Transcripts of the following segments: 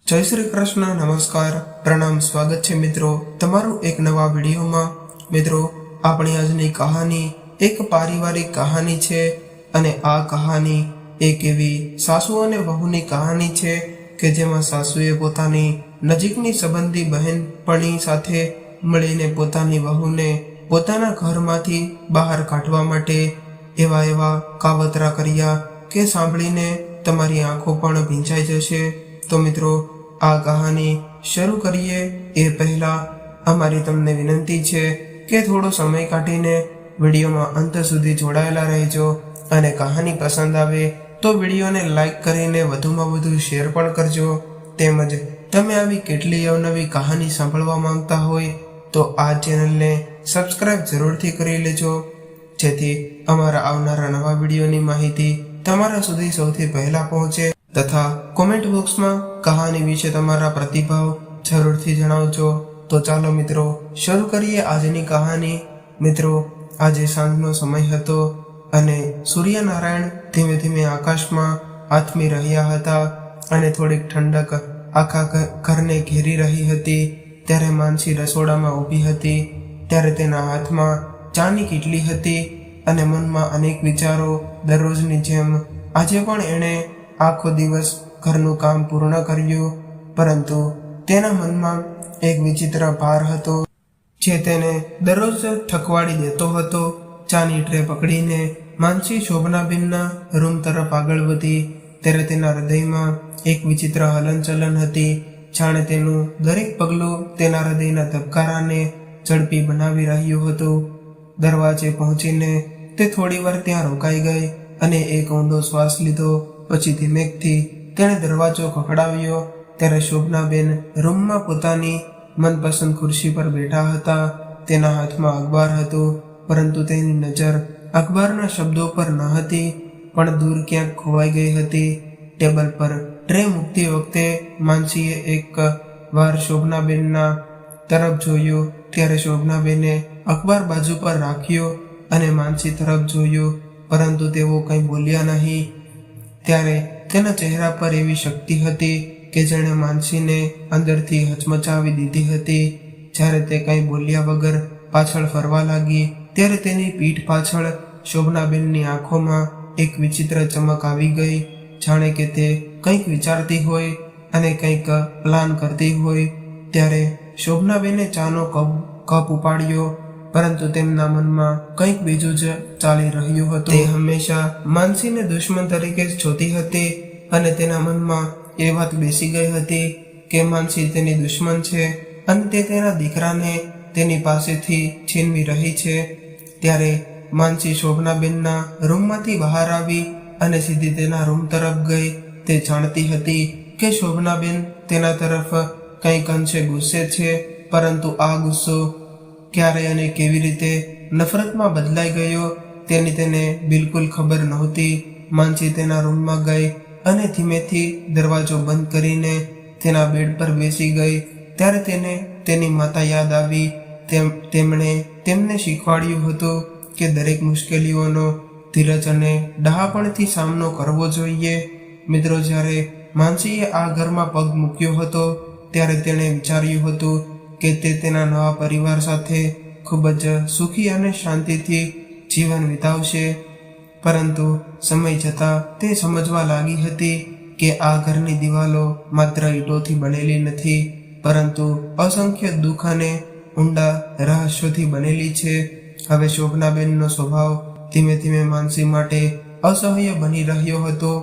જય શ્રી કૃષ્ણ, નમસ્કાર, પ્રણામ, સ્વાગત છે મિત્રો તમારું એક નવા વિડીયોમાં। મિત્રો, આપણી આજની કહાની એક પારિવારિક કહાની છે અને આ કહાની એક એવી સાસુ અને વહુની કહાની છે કે જેમાં સાસુએ પોતાની નજીકની સંબંધી બહેનપણી સાથે મળીને પોતાની વહુને પોતાના ઘરમાંથી બહાર કાઢવા માટે એવા કાવતરા કર્યા કે સાંભળીને તમારી આંખો પણ ભીંજાઈ જશે। તો મિત્રો, આ કહાની શરૂ કરીએ એ પહેલા અમારી તમને વિનંતી છે કે થોડો સમય કાઢીને વિડીયોમાં અંત સુધી જોડાયેલા રહેજો અને કહાની પસંદ આવે તો વિડીયોને લાઈક કરીને વધુમાં વધુ શેર પણ કરજો। તેમજ તમે આવી કેટલી અવનવી કહાની સાંભળવા માંગતા હોય તો આ ચેનલને સબસ્ક્રાઇબ જરૂરથી કરી લેજો, જેથી અમારા આવનારા નવા વિડીયોની માહિતી તમારા સુધી સૌથી પહેલા પહોંચે। તથા કોમેન્ટ બોક્સમાં કહાની વિશે તમારા પ્રતિભાવ જરૂરથી જણાવજો। તો ચાલો મિત્રો, શરૂ કરીએ આજની કહાની। મિત્રો, આજે સાંજનો સમય હતો અને સૂર્યનારાયણ ધીમે ધીમે આકાશમાં આથમી રહ્યા હતા અને થોડીક ઠંડક આખા ઘરને ઘેરી રહી હતી। ત્યારે માનસી રસોડામાં ઊભી હતી। ત્યારે તેના હાથમાં ચાની કીટલી હતી અને મનમાં અનેક વિચારો। દરરોજની જેમ આજે પણ એણે આખો દિવસ ઘરનું કામ પૂર્ણ કર્યું, પરંતુ તેના મનમાં એક વિચિત્ર ભાર હતો જે તેને દરરોજ થકવાડી દેતો હતો। ચાની ટ્રે પકડીને માનસી શોભનાબેનના રૂમ તરફ આગળ વધી ત્યારે તેના હૃદયમાં એક વિચિત્ર હલનચલન હતી, જાણે તેનું દરેક પગલું તેના હૃદયના ધબકારાને ઝડપી બનાવી રહ્યું હતું। દરવાજે પહોંચીને તે થોડીવાર ત્યાં રોકાઈ ગઈ અને એક ઊંડો શ્વાસ લીધો। પછી ધીમેકથી તેણે દરવાજો ખખડાવ્યો ત્યારે શોભનાબેન રૂમમાં પોતાની મનપસંદ ખુરશી પર બેઠા હતા। તેના હાથમાં અખબાર હતું, પરંતુ તેની નજર અખબારના શબ્દો પર ન હતી, પણ દૂર ક્યાંક ખોવાઈ ગઈ હતી। ટેબલ પર ટ્રે મૂકતી વખતે માનસીએ એક વાર શોભનાબેનના તરફ જોયું ત્યારે શોભનાબેને અખબાર બાજુ પર રાખ્યો અને માનસી તરફ જોયું, પરંતુ તેઓ કંઈ બોલ્યા નહીં। ત્યારે તેના ચહેરા પર એવી શક્તિ હતી કે જેણે માનસીને અંદરથી હચમચાવી દીધી હતી। જ્યારે તે કંઈ બોલ્યા વગર પાછળ ફરવા લાગી ત્યારે તેની પીઠ પાછળ શોભનાબેનની આંખોમાં એક વિચિત્ર ચમક આવી ગઈ, જાણે કે તે કંઈક વિચારતી હોય અને કંઈક પ્લાન કરતી હોય। ત્યારે શોભનાબેને ચાનો કપ ઉપાડ્યો, પરંતુ તેમના મનમાં કંઈક બીજું જ ચાલી રહ્યું હતું। તે હંમેશા માનસીને દુશ્મન તરીકે જ જોતી હતી અને તેના મનમાં એ વાત બેસી ગઈ હતી કે માનસી તેની દુશ્મન છે અને તે તેના દીકરાને તેની પાસેથી છીનવી રહી છે। ત્યારે માનસી શોભનાબેનના રૂમમાંથી બહાર આવી અને સીધી તેના રૂમ તરફ ગઈ। તે જાણતી હતી કે શોભનાબેન તેના તરફ કંઈક અંશે ગુસ્સે છે, પરંતુ આ ગુસ્સો ક્યારે અને કેવી રીતે નફરતમાં બદલાઈ ગયો તેની તેને બિલકુલ ખબર નહોતી। માનસી તેના રૂમમાં ગઈ અને ધીમેથી દરવાજો બંધ કરીને તેના બેડ પર બેસી ગઈ। ત્યારે તેને તેની માતા યાદ આવી। તેમણે તેમને શીખવાડ્યું હતું કે દરેક મુશ્કેલીઓનો ધીરજ અને ડહાપણથી સામનો કરવો જોઈએ। મિત્રો, જ્યારે માનસીએ આ ઘરમાં પગ મૂક્યો હતો ત્યારે તેણે વિચાર્યું હતું કે તે તેના નવા પરિવાર સાથે ખૂબ જ સુખી અને શાંતિથી જીવન વિતાવશે, પરંતુ સમય જતાં તે સમજવા લાગી હતી કે આ ઘરની દિવાલો માત્ર ઈંટોથી બનેલી નથી, પરંતુ અસંખ્ય દુઃખ અને ઊંડા રહસ્યોથી બનેલી છે। હવે શોભનાબેનનો સ્વભાવ ધીમે ધીમે માનસી માટે અસહ્ય બની રહ્યો હતો।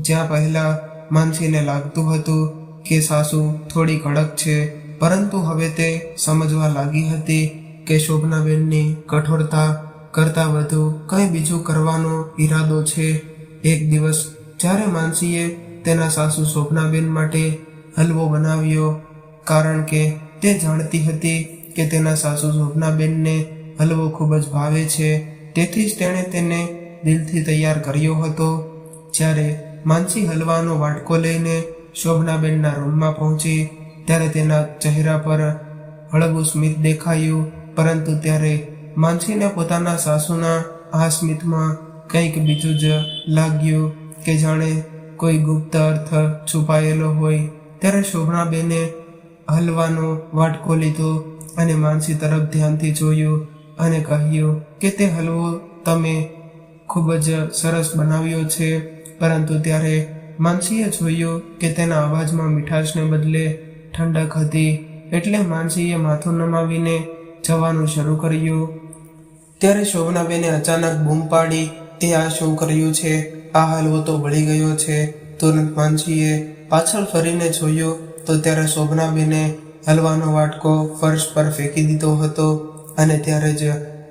જ્યાં પહેલા માનસીને લાગતું હતું કે સાસુ થોડી કડક છે, પરંતુ હવે તે સમજવા લાગી હતી કે શોભનાબેનની કઠોરતા કરતાં વધુ કંઈ બીજું કરવાનો ઈરાદો છે। એક દિવસ જ્યારે માનસીએ તેના સાસુ શોભનાબેન માટે હલવો બનાવ્યો, કારણ કે તે જાણતી હતી કે તેના સાસુ શોભનાબેનને હલવો ખૂબ જ ભાવે છે, તેથી જ તેણે તેને દિલથી તૈયાર કર્યો હતો। જ્યારે માનસી હલવાનો વાટકો લઈને શોભનાબેનના રૂમમાં પહોંચી ત્યારે તેના ચહેરા પર હળવું સ્મિત દેખાયું, પરંતુ ત્યારે માનસીને પોતાના સાસુના આ સ્મિતમાં કંઈક બીજું જ લાગ્યું કે જાણે કોઈ ગુપ્ત અર્થ છુપાયેલો હોય। ત્યારે શોભનાબેને હલવાનો વાટકો લીધો અને માનસી તરફ ધ્યાનથી જોયું અને કહ્યું કે તે હલવો તમે ખૂબ જ સરસ બનાવ્યો છે. પરંતુ ત્યારે માનસીએ જોયું કે તેના અવાજમાં મીઠાશને બદલે ઠંડક હતી. એટલે માનસીએ માથું નમાવીને જવાનું શરૂ કર્યું. ત્યારે શોભનાબેને અચાનક બૂમ પાડી, તે આ શું કર્યું છે? આ હલવો તો બળી ગયો છે. તુરંત માનસીએ પાછળ ફરીને જોયું તો ત્યારે શોભનાબેને હલવાનો વાટકો ફર્શ પર ફેંકી દીધો હતો. અને ત્યારે જ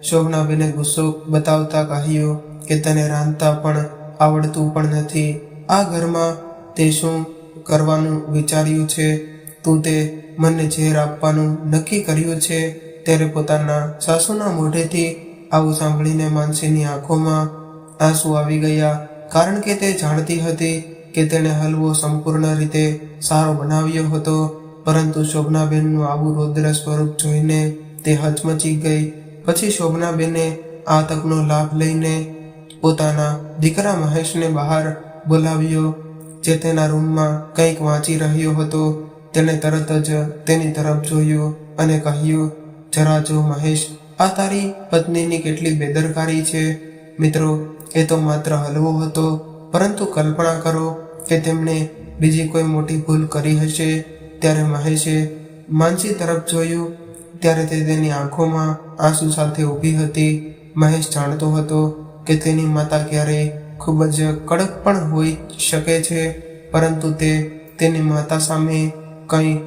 શોભનાબેને ગુસ્સો બતાવતા કહ્યું કે તને રાંધતા પણ આવડતું પણ નથી. આ ઘરમાં તે શું કરવાનું વિચાર્યું છે? તું તે મને ઝેર આપવાનું નક્કી કર્યું છે. ત્યારે પોતાના સાસુના મોઢેથી આવું સાંભળીને માનસીની આંખોમાં આંસુ આવી ગયા. કારણ કે તે જાણતી હતી કે તેણે હલવો સંપૂર્ણ રીતે સારો બનાવ્યો હતો. પરંતુ શોભનાબેનનું આવું રૌદ્ર સ્વરૂપ જોઈને તે હચમચી ગઈ. પછી શોભનાબેને આ તકનો લાભ લઈને પોતાના દીકરા મહેશને બહાર બોલાવ્યો, જે તેના રૂમમાં કંઈક વાંચી રહ્યો હતો. તેણે તરત જ તેની તરફ જોયું અને કહ્યું, જરા જો મહેશ, આ તારી પત્નીની કેટલી બેદરકારી છે. મિત્રો, એ તો માત્ર હલવો હતો, પરંતુ કલ્પના કરો કે તેમણે બીજી કોઈ મોટી ભૂલ કરી હશે. ત્યારે મહેશે માનસી તરફ જોયું ત્યારે તે તેની આંખોમાં આંસુ સાથે ઊભી હતી. મહેશ જાણતો હતો કે તેની માતા ક્યારેય ખૂબ જ કડક પણ હોઈ શકે છે, પરંતુ તે તેની માતા સામે કંઈ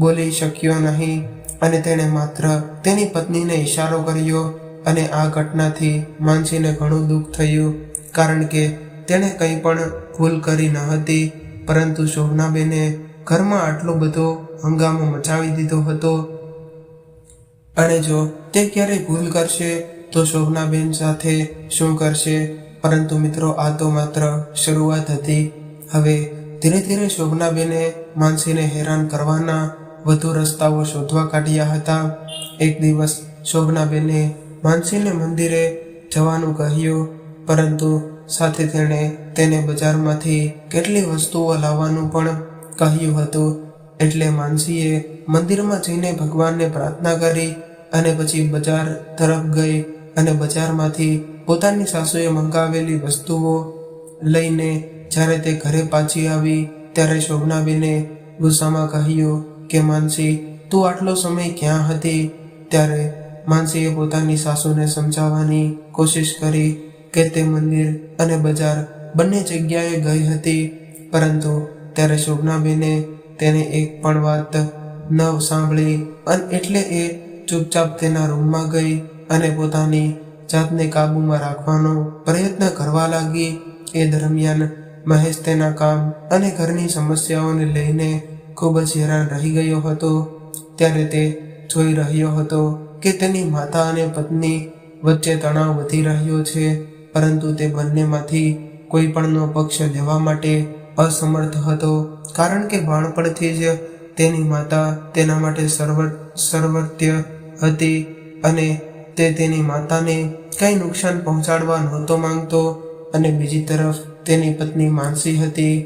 બોલી શક્યો નહીં અને તેણે માત્ર તેની પત્નીને ઈશારો કર્યો. અને આ ઘટનાથી માનસીને ઘણું દુઃખ થયું, કારણ કે તેણે કંઈ પણ ભૂલ કરી ન હતી. પરંતુ શોભનાબેને ઘરમાં આટલો બધો હંગામો મચાવી દીધો હતો, અને જો તે ક્યારેય ભૂલ કરશે તો શોભનાબેન સાથે શું કરશે? પરંતુ મિત્રો, આ તો માત્ર શરૂઆત હતી. હવે ધીરે ધીરે શોભનાબેને માનસીને હેરાન કરવાના વધુ રસ્તાઓ શોધવા કાઢ્યા હતા. એક દિવસ શોભનાબેને માનસીને મંદિરે જવાનું કહ્યું, પરંતુ સાથે તેણે તેને બજારમાંથી કેટલી વસ્તુઓ લાવવાનું પણ કહ્યું હતું. એટલે માનસીએ મંદિરમાં જઈને ભગવાનને પ્રાર્થના કરી અને પછી બજાર તરફ ગઈ અને બજારમાંથી પોતાની સાસુએ મંગાવેલી વસ્તુઓ લઈને જ્યારે તે ઘરે પાછી આવી ત્યારે શોભનાબેને ગુસ્સામાં કહ્યું કે માનસી, તું આટલો સમય ક્યાં હતી? ત્યારે માનસીએ પોતાની સાસુને સમજાવવાની કોશિશ કરી કે તે મંદિર અને બજાર બંને જગ્યાએ ગઈ હતી. પરંતુ ત્યારે શોભનાબેને તેને એક પણ વાત ન સાંભળી, એટલે એ ચૂપચાપ તેના રૂમમાં ગઈ અને પોતાની જાતને કાબૂમાં રાખવાનો પ્રયત્ન કરવા લાગી. એ દરમિયાન મહેશ તેના કામ અને ઘરની સમસ્યાઓને લઈને ખૂબ જ હેરાન રહી ગયો હતો. ત્યારે તે જોઈ રહ્યો હતો કે તેની માતા અને પત્ની વચ્ચે તણાવ વધી રહ્યો છે, પરંતુ તે બંનેમાંથી કોઈ પણનો પક્ષ લેવા માટે અસમર્થ હતો. કારણ કે બાળપણથી જ તેની માતા તેના માટે સર્વસ્વ હતી અને તે તેની માતાને કંઈ નુકસાન પહોંચાડવા નહોતો માંગતો. અને બીજી તરફ તેની પત્ની માનસી હતી,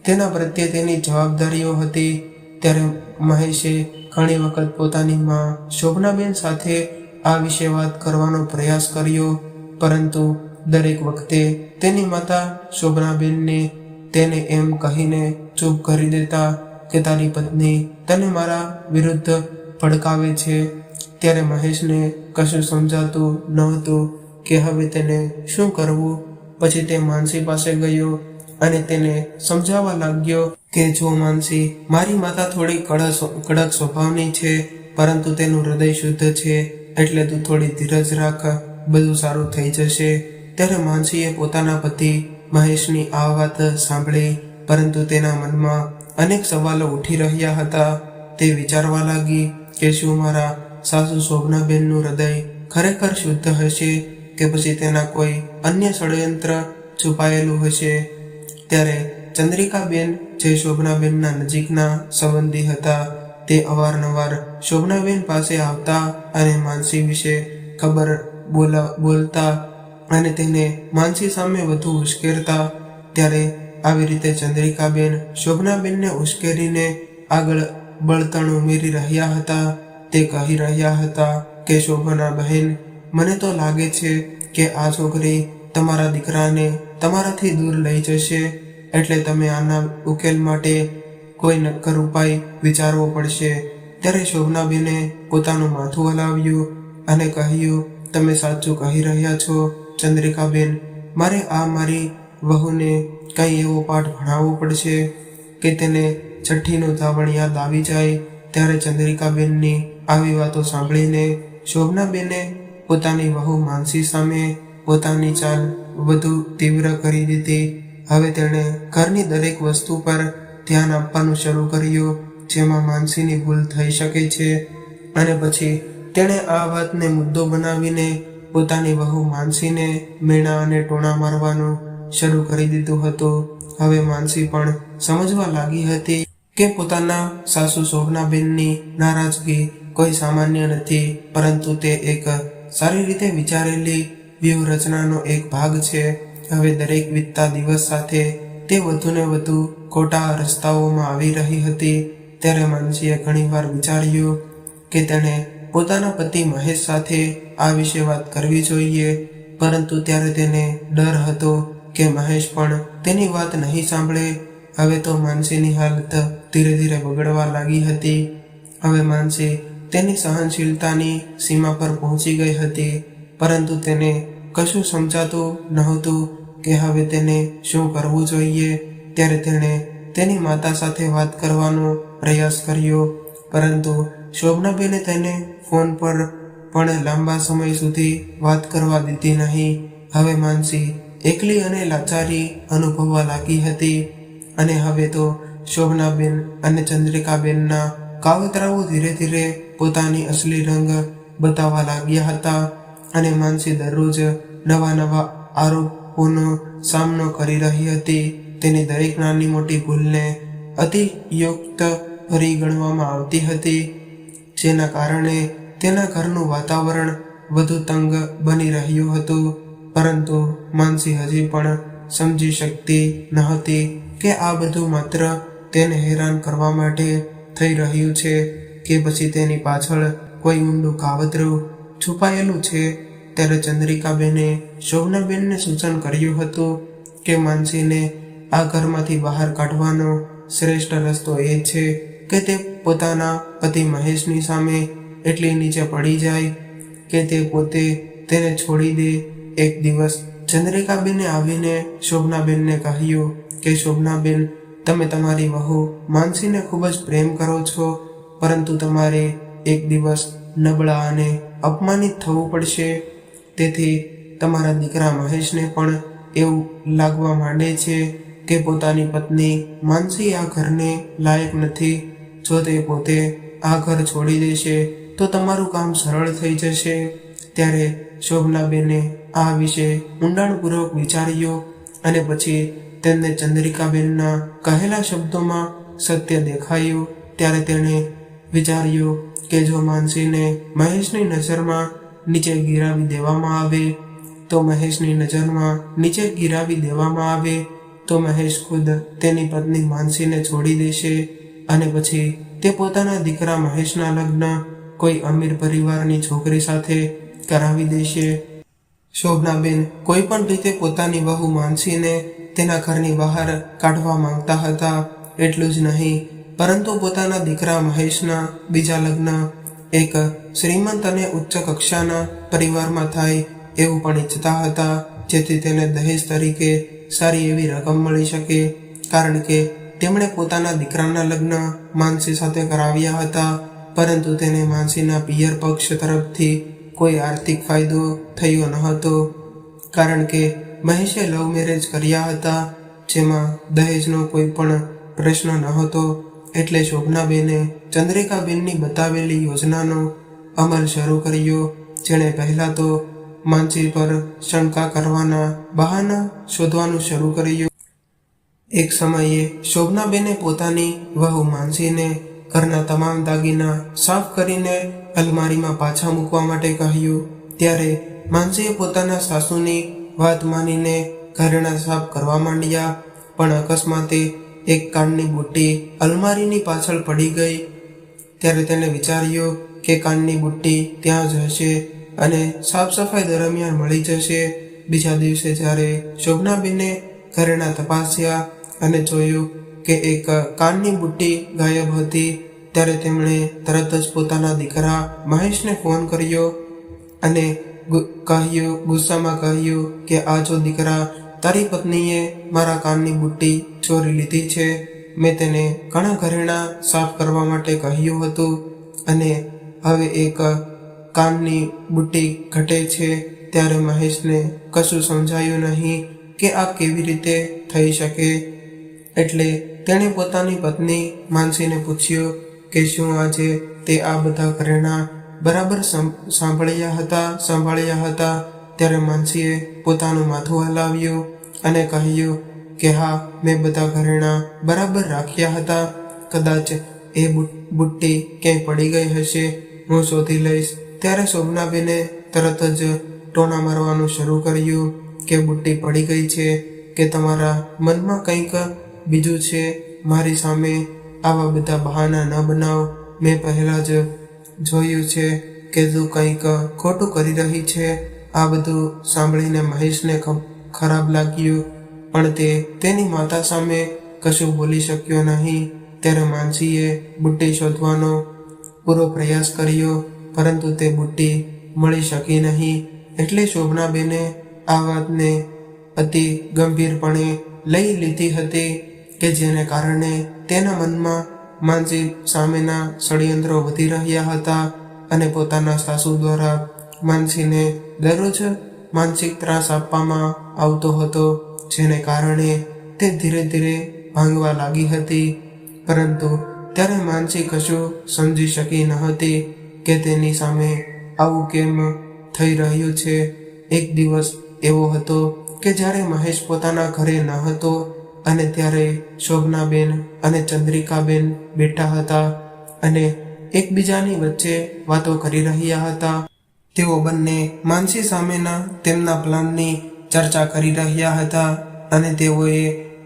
તેના પ્રત્યે તેની જવાબદારીઓ હતી. ત્યારે મહેશે ઘણી વખત પોતાની માં શોભનાબેન સાથે આ વિશે વાત કરવાનો પ્રયાસ કર્યો, પરંતુ દરેક વખતે તેની માતા શોભનાબેનને તેને એમ કહીને ચૂપ કરી દેતા કે તારી પત્ની તને મારા વિરુદ્ધ ભડકાવે છે. ત્યારે મહેશને કશું સમજાતું નહોતું કે હવે તેને શું કરવું. પછી તે માનસી પાસે ગયો અને તેને સમજાવવા લાગ્યો કે જો માનસી, મારી માતા થોડી કડક સ્વભાવની છે, પરંતુ તેનું હૃદય શુદ્ધ છે, એટલે તું થોડી ધીરજ રાખ, બધું સારું થઈ જશે. ત્યારે માનસીએ પોતાના પતિ મહેશની આ વાત સાંભળી, પરંતુ તેના મનમાં અનેક સવાલો ઉઠી રહ્યા હતા. તે વિચારવા લાગી કે શું મારા સાસુ શોભનાબેનનું હૃદય ખરેખર શુદ્ધ હશે કે પછી તેના કોઈ અન્ય ષડયંત્ર છુપાયેલું હશે. ત્યારે ચંદ્રિકાબેન, જે શોભનાબેનના નજીકના સંબંધી હતા, તે અવારનવાર શોભનાબેન પાસે આવતા અને માનસી વિશે ખબર બોલતા અને તેને માનસી સામે વધુ ઉશ્કેરતા. ત્યારે આવી રીતે ચંદ્રિકાબેન શોભનાબેનને ઉશ્કેરીને આગળ બળતણ ઉમેરી રહ્યા હતા. તે કહી રહ્યા હતા કે શોભના બહેન, મને તો લાગે છે કે આ છોકરી તમારા દીકરાને તમારાથી દૂર લઈ જશે, એટલે તમે આના ઉકેલ માટે કોઈ નક્કર ઉપાય વિચારવો પડશે. ત્યારે શોભનાબેને પોતાનું માથું હલાવ્યું અને કહ્યું, તમે સાચું કહી રહ્યા છો ચંદ્રિકાબેન. મારે આ મારી વહુને કંઈ એવો પાઠ ભણાવવો પડશે કે તેને છઠ્ઠીનું ધાવણ યાદ આવી જાય. ત્યારે ચંદ્રિકાબેનની આવી વાતો સાંભળીને શોભનાબેને પોતાની વહુ માનસી સામે પોતાની ચાલ વધુ તીવ્ર કરી દીધી. હવે તેણે ઘરની દરેક વસ્તુ પર ધ્યાન આપવાનું શરૂ કર્યું જેમાં માનસીની ભૂલ થઈ શકે છે. અને પછી તેણે આ વાતને મુદ્દો બનાવીને પોતાની વહુ માનસીને મેણા અને ટોણા મારવાનું શરૂ કરી દીધું હતું. હવે માનસી પણ સમજવા લાગી હતી કે પોતાના સાસુ શોભનાબેનની નારાજગી કોઈ સામાન્ય નથી, પરંતુ તે એક સારી રીતે વિચારેલી વ્યૂહરચનાનો એક ભાગ છે. હવે દરેક વીતતા દિવસ સાથે તે વધુને વધુ ખોટા રસ્તાઓમાં આવી રહી હતી. ત્યારે માનસીએ ઘણીવાર વિચાર્યું કે તેણે પોતાના પતિ મહેશ સાથે આ વિશે વાત કરવી જોઈએ, પરંતુ ત્યારે તેને ડર હતો કે મહેશ પણ તેની વાત નહીં સાંભળે. હવે તો માનસીની હાલત ધીરે ધીરે બગડવા લાગી હતી. હવે માનસી તેની સહનશીલતાની સીમા પર પહોંચી ગઈ હતી, પરંતુ તેને કશું સમજાતું નહોતું કે હવે તેને શું કરવું જોઈએ. ત્યારે તેણે તેની માતા સાથે વાત કરવાનો પ્રયાસ કર્યો, પરંતુ શોભનાબેને તેને ફોન પર પણ લાંબા સમય સુધી વાત કરવા દીધી નહીં. હવે માનસી એકલી અને લાચારી અનુભવવા લાગી હતી. અને હવે તો શોભનાબેન અને ચંદ્રિકાબેનના કાવતરાઓ ધીરે ધીરે પોતાની અસલી રંગ બતાવવા લાગ્યા હતા. અને માનસી દરરોજ નવા નવા આરોપોનો સામનો કરી રહી હતી. તેની દરેક નાની મોટી ભૂલને અતિયુક્ત ભરી ગણવામાં આવતી હતી, જેના કારણે તેના ઘરનું વાતાવરણ વધુ તંગ બની રહ્યું હતું. પરંતુ માનસી હજી પણ સમજી શકતી નહોતી કે આ બધું માત્ર તેને હેરાન કરવા માટે થઈ રહ્યું છે કે પછી તેની પાછળ કોઈ ઊંડું કાવતરું છુપાયેલું છે. ત્યારે ચંદ્રિકાબેને શોભનાબેનને સૂચન કર્યું હતું કે માનસીને આ ઘરમાંથી બહાર કાઢવાનો શ્રેષ્ઠ રસ્તો એ છે કે તે પોતાના પતિ મહેશની સામે એટલી નીચે પડી જાય કે તે પોતે તેને છોડી દે. એક દિવસ ચંદ્રિકાબેને આવીને શોભનાબેનને કહ્યું કે શોભનાબેન, તમે તમારી વહુ માનસીને ખૂબ જ પ્રેમ કરો છો, પરંતુ તમારે એક દિવસ નબળા અને અપમાનિત થવું પડશે. તેથી તમારા દીકરા મહેશને પણ એવું લાગવા માંડે છે કે પોતાની પત્ની માનસી આ ઘરને લાયક નથી. જો તે પોતે આ ઘર છોડી દેશે તો તમારું કામ સરળ થઈ જશે. ત્યારે શોભનાબેને આ વિશે ઊંડાણપૂર્વક વિચાર્યું અને પછી તેમને ચંદ્રિકાબેનના કહેલા શબ્દોમાં સત્ય દેખાયું. ત્યારે તેણે વિચાર્યું કે જો માનસીને મહેશની નજરમાં નીચે ગિરાવી દેવામાં આવે તો મહેશ ખુદ તેની પત્ની માનસીને છોડી દેશે અને પછી તે પોતાના દીકરા મહેશના લગ્ન કોઈ અમીર પરિવારની છોકરી સાથે કરાવી દેશે. શોભનાબેન કોઈ પણ રીતે પોતાની વહુ માનસીને તેના ઘરની બહાર કાઢવા માંગતા હતા. એટલું જ નહીં, પરંતુ પોતાના દીકરા મહેશના બીજા લગ્ન એક શ્રીમંત અને ઉચ્ચ કક્ષાના પરિવારમાં થાય એવું પણ ઈચ્છતા હતા, જેથી તેને દહેજ તરીકે સારી એવી રકમ મળી શકે. કારણ કે તેમણે પોતાના દીકરાના લગ્ન માનસી સાથે કરાવ્યા હતા, પરંતુ તેને માનસીના પિયર પક્ષ તરફથી કોઈ આર્થિક ફાયદો થયો ન હતો. કારણ કે મહેશે લવ મેરેજ કર્યા હતા, જેમાં દહેજનો કોઈ પણ પ્રશ્ન ન હતો. એટલે શોભનાબેને ચંદ્રિકાબેનની બતાવેલી યોજનાનો અમલ શરૂ કર્યો. જેણે પહેલાં તો માનસી પર શંકા કરવાના બહાના શોધવાનું શરૂ કર્યું. એક સમયે શોભનાબેને પોતાની વહુ માનસીને ઘરના તમામ દાગીના સાફ કરીને અલમારીમાં પાછા મૂકવા માટે કહ્યું. ત્યારે માનસીએ પોતાના સાસુની વાત માનીને ઘરેણાં સાફ કરવા માંડ્યા. પણ અકસ્માતે એક કાનની બુટ્ટી અલમારીની પાછળ પડી ગઈ. ત્યારે તેણે વિચાર્યું કે કાનની બુટ્ટી ત્યાં જ હશે અને સાફ સફાઈ દરમિયાન મળી જશે. બીજા દિવસે જ્યારે શોભનાબેને ઘરેણા તપાસ્યા અને જોયું કે એક કાનની બુટ્ટી ગાયબ હતી, ત્યારે તેમણે તરત જ પોતાના દીકરા મહેશને ફોન કર્યો અને ગુસ્સામાં કહ્યું કે આ જો દીકરા, તારી પત્નીએ મારા કાનની બુટ્ટી ચોરી લીધી છે. મેં તેને ઘણા ઘરેણા સાફ કરવા માટે કહ્યું હતું અને હવે એક કાનની બુટ્ટી ઘટે છે. ત્યારે મહેશને કશું સમજાયું નહીં કે આ કેવી રીતે થઈ શકે. એટલે તેણે પોતાની પત્ની માનસીને પૂછ્યું કે શું આજે તે આ બધા ઘરેણા બરાબર સંભાળ્યા હતા. ત્યારે માનસીએ પોતાનું માથું હલાવ્યું અને કહ્યું કે હા, મેં બધા ઘરેણા બરાબર રાખ્યા હતા. કદાચ એ બુટ્ટી ક્યાંય પડી ગઈ હશે, હું શોધી લઈશ. ત્યારે શોભનાબેને તરત જ ટોણા મારવાનું શરૂ કર્યું કે બુટ્ટી પડી ગઈ છે કે તમારા મનમાં કંઈક બીજું છે. મારી સામે આવા બધા બહાના ન બનાવ. મેં પહેલાં જ જોયું છે કે તું કંઈક ખોટું કરી રહી છે. આ બધું સાંભળીને મહેશને ખરાબ લાગ્યું, પણ તે તેની માતા સામે કશું બોલી શક્યો નહીં. ત્યારે માનસીએ બુટ્ટી શોધવાનો પૂરો પ્રયાસ કર્યો, પરંતુ તે બુટ્ટી મળી શકી નહીં. એટલે શોભનાબેને આ વાતને અતિ ગંભીરપણે લઈ લીધી હતી કે જેને કારણે તેના મનમાં માનસી સામેના ષડયંત્રો વધી રહ્યા હતા અને પોતાના સાસુ દ્વારા માનસીને દરરોજ માનસિક ત્રાસ આપવામાં આવતો હતો, જેને કારણે તે ધીરે ધીરે ભાંગવા લાગી હતી. પરંતુ ત્યારે માનસી કશું સમજી શકી ન હતી કે તેની સામે આવું કેમ થઈ રહ્યું છે. એક દિવસ એવો હતો કે જ્યારે મહેશ પોતાના ઘરે ન હતો અને ત્યારે શોભનાબેન અને ચંદ્રિકાબેન બેઠા હતા અને એકબીજાની વચ્ચે વાતો કરી રહ્યા હતા. તેઓ બંને માનસી સામેના તેમના પ્લાનની ચર્ચા કરી રહ્યા હતા અને તેઓએ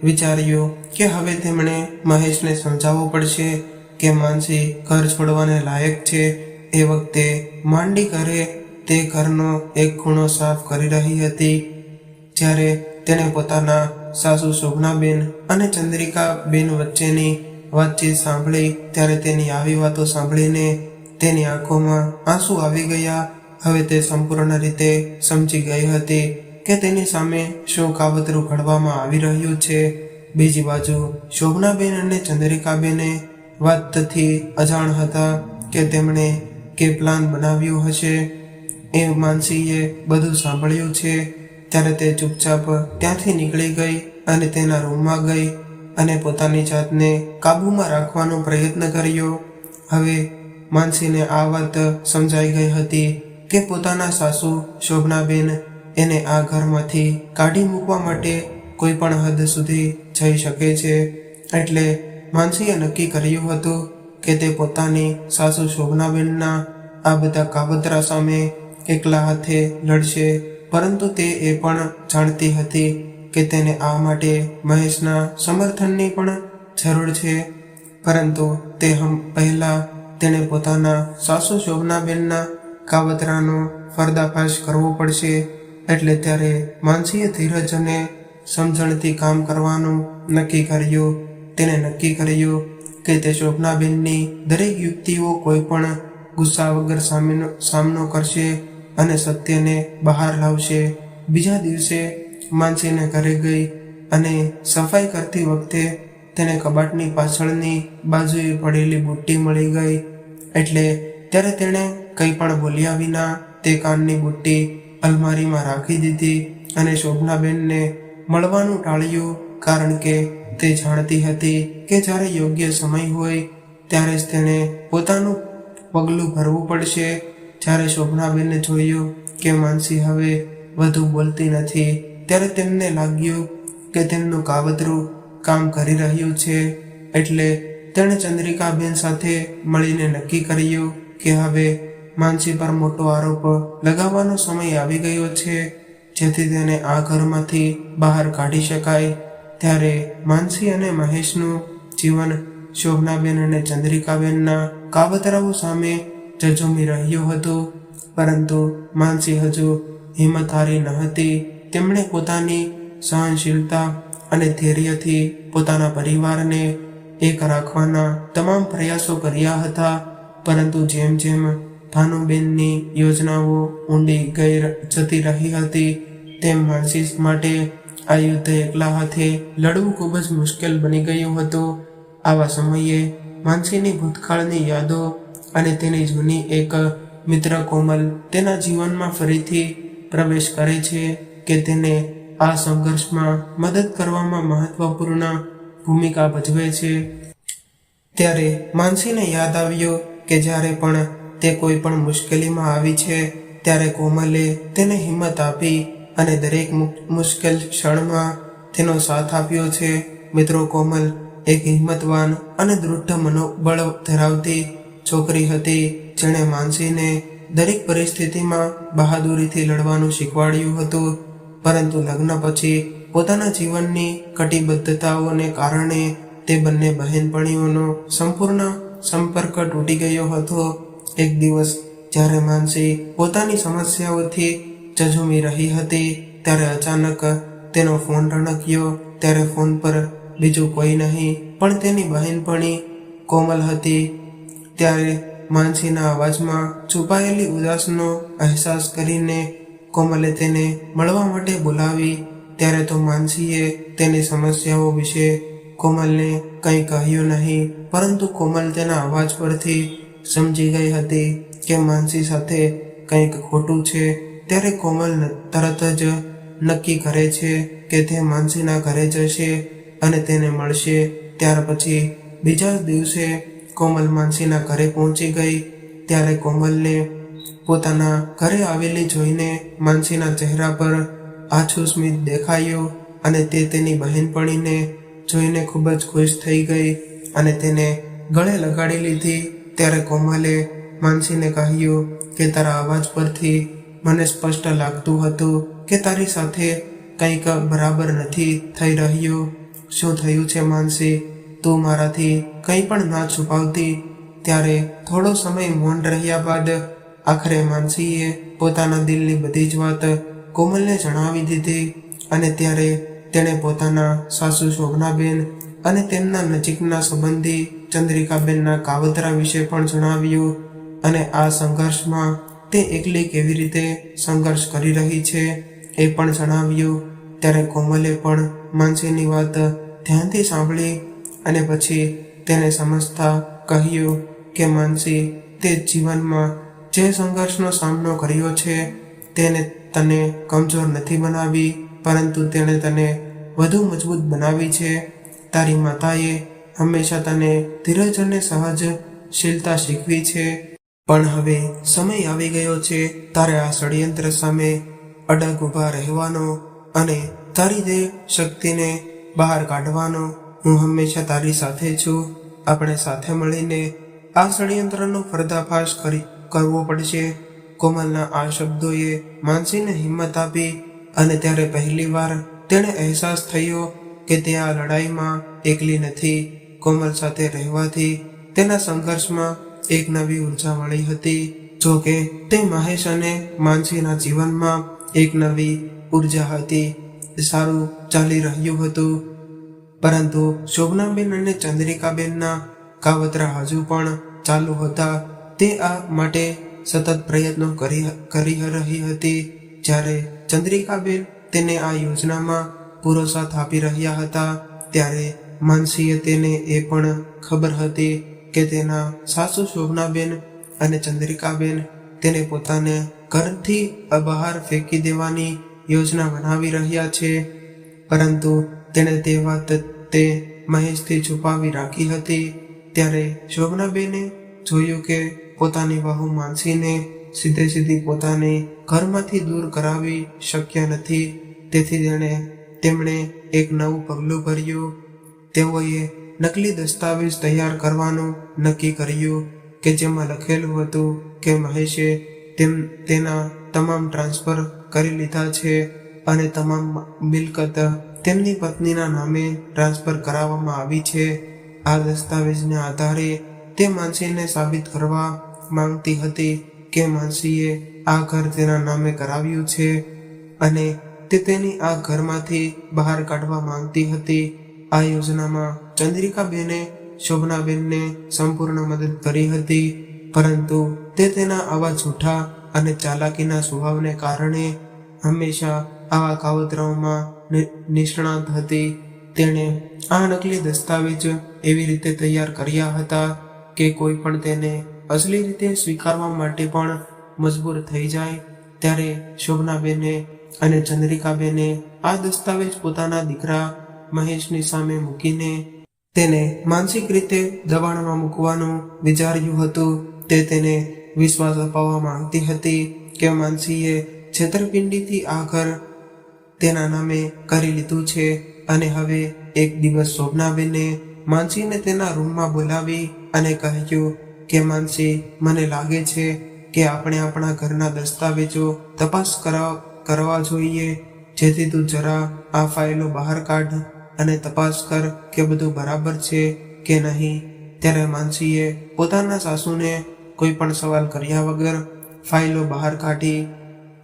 વિચાર્યું કે હવે તેમણે મહેશને સમજાવવું પડશે કે માનસી ઘર છોડવાને લાયક છે. એ વખતે માંડી ઘરે તે ઘરનો એક ખૂણો સાફ કરી રહી હતી. જ્યારે તેણે પોતાના સાસુ શોભનાબેન અને ચંદ્રિકાબેન વચ્ચેની વાતચીત સાંભળી, ત્યારે તેની આવી વાતો સાંભળીને તેની આંખોમાં આંસુ આવી ગયા. હવે તે સંપૂર્ણ રીતે સમજી ગઈ હતી કે તેની સામે શું કાવતરું ઘડવામાં આવી રહ્યું છે. બીજી બાજુ શોભનાબેન અને ચંદ્રિકાબેને વાતથી અજાણ હતા કે તેમણે કે પ્લાન બનાવ્યું હશે. એ માનસીએ બધું સાંભળ્યું છે. ત્યારે તે ચૂપચાપ ત્યાંથી નીકળી ગઈ અને તેના રૂમમાં ગઈ અને પોતાની જાતને કાબૂમાં રાખવાનો પ્રયત્ન કર્યો. હવે માનસીને આ વાત સમજાઈ ગઈ હતી કે પોતાના સાસુ શોભનાબેન એને આ ઘરમાંથી કાઢી મૂકવા માટે કોઈ પણ હદ સુધી જઈ શકે છે. એટલે માનસીએ નક્કી કર્યું હતું કે તે પોતાની સાસુ શોભનાબેનના આ બધા કાવતરા સામે એકલા હાથે લડશે. પરંતુ તે એ પણ જાણતી હતી કે તેને આ માટે મહેશના સમર્થનની પણ જરૂર છે. પરંતુ તે પહેલાં તેણે પોતાના સાસુ શોભનાબેનના કાવતરાનો પર્દાફાશ કરવો પડશે. એટલે ત્યારે માનસીએ ધીરજ અને સમજણથી કામ કરવાનું નક્કી કર્યું. તેણે નક્કી કર્યું કે તે શોભનાબેનની દરેક યુક્તિઓ કોઈ પણ ગુસ્સા વગર સામનો કરશે અને સત્યને બહાર લાવશે. બીજા દિવસે માનસીને ઘરે ગઈ અને સફાઈ કરતી વખતે તેને કબાટની પાછળની બાજુએ પડેલી બુટ્ટી મળી ગઈ. એટલે ત્યારે તેણે કંઈ પણ બોલ્યા વિના તે કાનની બુટ્ટી અલમારીમાં રાખી દીધી અને શોભનાબેનને મળવાનું ટાળ્યું, કારણ કે તે જાણતી હતી કે જ્યારે યોગ્ય સમય હોય ત્યારે જ તેણે પોતાનું પગલું ભરવું પડશે. જ્યારે શોભનાબેને જોયું કે માનસી હવે વધુ બોલતી નથી, ત્યારે તેમને લાગ્યું કે તેમનું કાવતરું કામ કરી રહ્યું છે. એટલે તેણે ચંદ્રિકાબેન સાથે મળીને નક્કી કર્યું કે હવે માનસી પર મોટો આરોપ લગાવવાનો સમય આવી ગયો છે, જેથી તેને આ ઘરમાંથી બહાર કાઢી શકાય. ત્યારે માનસી અને મહેશનું જીવન શોભનાબેન અને ચંદ્રિકાબેનના કાવતરાઓ સામે ઝઝૂમી રહ્યું હતું. પરંતુ માનસી હજુ હિંમત હારી ન હતી. તેમણે પોતાની સહનશીલતા અને ધૈર્યથી પોતાના પરિવારને એક રાખવાના તમામ પ્રયાસો કર્યા હતા. પરંતુ જેમ જેમ ભાનુબેનની યોજનાઓ ઊંડી જતી રહી હતી, તેમ માનસી માટે આ યુદ્ધ એકલા હાથે લડવું ખૂબ જ મુશ્કેલ બની ગયું હતું. આવા સમયે માનસીની ભૂતકાળની યાદો અને તેની જૂની એક મિત્ર કોમલ તેના જીવનમાં ફરીથી પ્રવેશ કરે છે કે તેને આ સંઘર્ષમાં મદદ કરવામાં મહત્વપૂર્ણ ભૂમિકા ભજવે છે. ત્યારે માનસીને યાદ આવ્યું કે જ્યારે પણ તે કોઈ પણ મુશ્કેલીમાં આવી છે, ત્યારે કોમલે તેને હિંમત આપી અને દરેક મુશ્કેલ ક્ષણમાં તેનો સાથ આપ્યો છે. મિત્રો, કોમલ એક હિંમતવાન અને દૃઢ મનોબળ ધરાવતી છોકરી હતી, જેણે માનસીને દરેક પરિસ્થિતિમાં બહાદુરીથી લડવાનું શીખવાડ્યું હતું. પરંતુ લગ્ન પછી પોતાના જીવનની કટિબદ્ધતાઓને કારણે તે બંને બહેનપણીઓનો સંપૂર્ણ સંપર્ક તૂટી ગયો હતો. એક દિવસ જ્યારે માનસી પોતાની સમસ્યાઓથી ઝઝૂમી રહી હતી, ત્યારે અચાનક તેનો ફોન રણક્યો. ત્યારે ફોન પર બીજું કોઈ નહીં પણ તેની બહેનપણી કોમલ હતી. ત્યારે માનસીના અવાજમાં છુપાયેલી ઉદાસનો અહેસાસ કરીને કોમલે તેને મળવા માટે બોલાવી. ત્યારે તો માનસીએ તેની સમસ્યાઓ વિશે કોમલને કંઈ કહ્યું નહીં, પરંતુ કોમલ તેના અવાજ પરથી સમજી ગઈ હતી કે માનસી સાથે કંઈક ખોટું છે. ત્યારે કોમલ તરત જ નક્કી કરે છે કે તે માનસીના ઘરે જશે અને તેને મળશે. ત્યાર પછી બીજા દિવસે કોમલ માનસીના ઘરે પહોંચી ગઈ. ત્યારે કોમલને પોતાના ઘરે આવેલી જોઈને માનસીના ચહેરા પર આછું સ્મિત દેખાયું અને તે તેની બહેનપણીને જોઈને ખૂબ જ ખુશ થઈ ગઈ અને તેને ગળે લગાડી લીધી. ત્યારે કોમલે માનસીને કહ્યું કે તારા અવાજ પરથી મને સ્પષ્ટ લાગતું હતું કે તારી સાથે કંઈક બરાબર નથી થઈ રહ્યું. શું થયું છે માનસી? તું મારાથી કંઈ પણ ના છુપાવતી. ત્યારે થોડો સમય મૌન રહ્યા બાદ આખરે માનસીએ પોતાના દિલની બધી જ વાત કોમલને જણાવી દીધી. અને ત્યારે તેણે પોતાના સાસુ શોભનાબેન અને તેમના નજીકના સંબંધી ચંદ્રિકાબેનના કાવતરા વિશે પણ જણાવ્યું. અને આ સંઘર્ષમાં તે એકલી કેવી રીતે સંઘર્ષ કરી રહી છે એ પણ જણાવ્યું. ત્યારે કોમલે પણ માનસીની વાત ધ્યાનથી સાંભળી અને પછી તેને સમજતા કહ્યું કે માનસી, તે જીવનમાં જે સંઘર્ષનો સામનો કર્યો છે તેને તને કમજોર નથી બનાવી, પરંતુ તેણે તને વધુ મજબૂત બનાવી છે. તારી માતાએ હંમેશા તને ધીરજ અને સહનશીલતા શીખવી છે. પણ હવે સમય આવી ગયો છે તારે આ ષડયંત્ર સામે અડગ ઊભા રહેવાનો અને તારી જે શક્તિને બહાર કાઢવાનો. હું હંમેશા તારી સાથે છું. આપણે સાથે મળીને આ ષડયંત્રનો પર્દાફાશ કરવો પડશે. કોમલના આ શબ્દોએ માનસીને હિંમત આપી અને ત્યારે પહેલીવાર તેણે અહેસાસ થયો કે તે આ લડાઈમાં એકલી નથી. કોમલ સાથે રહેવાથી તેના સંઘર્ષમાં એક નવી ઉર્જા મળી હતી. જો કે તે મહેશ અને માનસીના જીવનમાં એક નવી ઉર્જા હતી. સારું ચાલી રહ્યું હતું, પરંતુ શોભનાબેન અને ચંદ્રિકાબેનના કાવતરા હજુ પણ ચાલુ હતા. તે આ માટે સતત પ્રયત્નો કરી રહી હતી. જ્યારે ચંદ્રિકાબેન તેને આ યોજનામાં પૂરો સાથ આપી રહ્યા હતા, ત્યારે માનસીએ તેને એ પણ ખબર હતી કે તેના સાસુ શોભનાબેન અને ચંદ્રિકાબેન તેને પોતાને ઘરથી બહાર ફેંકી દેવાની યોજના બનાવી રહ્યા છે. પરંતુ તેણે તે વાત તે મહેશથી છુપાવી રાખી હતી. ત્યારે શોભનાબેને જોયું કે પોતાની વહુ માનસીને સીધી પોતાની ઘરમાંથી દૂર કરાવી શક્ય નથી. તેથી તેમણે એક નવું પગલું ભર્યું. તેઓએ નકલી દસ્તાવેજ તૈયાર કરવાનું નક્કી કર્યું કે જેમાં લખેલું હતું કે મહેશે તેના તમામ ટ્રાન્સફર કરી લીધા છે અને તમામ મિલકત તેમની પત્નીના નામે ટ્રાન્સફર કરાવવામાં આવી છે. આ દસ્તાવેજના આધારે તે માનસીને સાબિત કરવા માંગતી હતી કે માનસીએ આ ઘર તેના નામે કરાવ્યું છે અને તે તેની આ ઘરમાંથી બહાર કાઢવા માંગતી હતી. આ યોજનામાં ચંદ્રિકાબેને શોભનાબેનને સંપૂર્ણ મદદ કરી હતી, પરંતુ તે તેના આવા જૂઠા અને ચાલાકીના સ્વભાવને કારણે હંમેશા આવા કાવતરાઓમાં નિષ્ણાત હતી. તેણે આ નકલી દસ્તાવેજ એવી રીતે તૈયાર કર્યા હતા કે કોઈ પણ તેને અસલી રીતે સ્વીકારવા માટે પણ મજબૂર થઈ જાય. ત્યારે શોભનાબેને અને ચંદ્રિકાબેને આ દસ્તાવેજ પોતાના દીકરા મહેશની સામે મૂકીને તેને માનસિક રીતે દબાણમાં મૂકવાનું વિચાર્યું હતું. તે તેને વિશ્વાસ અપાવવા માંગતી હતી કે માનસીએ છેતરપિંડીથી આ ઘર તેના નામે કરી લીધું છે અને હવે એક દિવસ શોભનાબેને માનસીને તેના રૂમમાં બોલાવી અને કહ્યું કે માનસી, મને લાગે છે કે આપણે આપણા ઘરના દસ્તાવેજો તપાસ કરવા જોઈએ, જેથી તું જરા આ ફાઇલો બહાર કાઢ અને તપાસ કર કે બધું બરાબર છે કે નહીં. ત્યારે માનસીએ પોતાના સાસુને કોઈ પણ સવાલ કર્યા વગર ફાઇલો બહાર કાઢી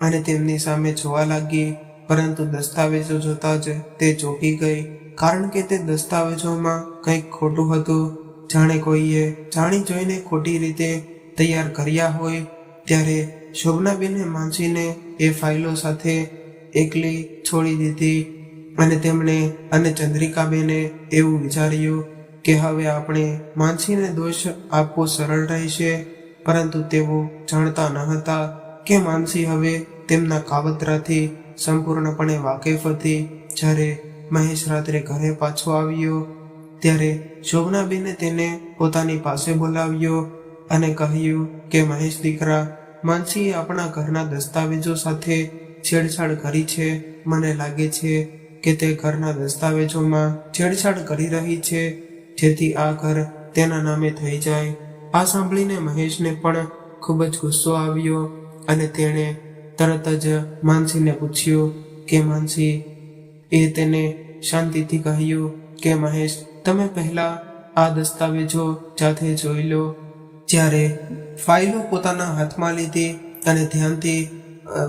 અને તેમની સામે જોવા લાગી, પરંતુ દસ્તાવેજો જોતા જ તે ચોંકી ગઈ, કારણ કે તે દસ્તાવેજોમાં કંઈક ખોટું હતું, જાણે કોઈએ જાણી જોઈને ખોટી રીતે તૈયાર કર્યા હોય. ત્યારે શોભનાબેને માનસીને એ ફાઇલો સાથે એકલી છોડી દીધી અને તેમણે અને ચંદ્રિકાબેને એવું વિચાર્યું કે હવે આપણે માનસીને દોષ આપવો સરળ રહેશે, પરંતુ તેઓ જાણતા ન હતા કે માનસી હવે તેમના કાવતરાથી સંપૂર્ણપણે વાકેફ હતી. જ્યારે મહેશ રાત્રે ઘરે પાછો આવ્યો ત્યારે શોભનાબેને તેને પોતાની પાસે બોલાવ્યો અને કહ્યું કે મહેશ દીકરા, માનસીએ આપણા ઘરના દસ્તાવેજો સાથે છેડછાડ કરી છે. મને લાગે છે કે તે ઘરના દસ્તાવેજોમાં છેડછાડ કરી રહી છે, જેથી આ ઘર તેના નામે થઈ જાય. આ સાંભળીને મહેશને પણ ખૂબ જ ગુસ્સો આવ્યો અને તેણે તરત જ માનસીને પૂછ્યું કે માનસી. એ તેને શાંતિથી કહ્યું કે મહેશ, તમે પહેલા આ દસ્તાવેજો જાતે જોઈ લો. જ્યારે ફાઇલો પોતાના હાથમાં લીધી અને ધ્યાનથી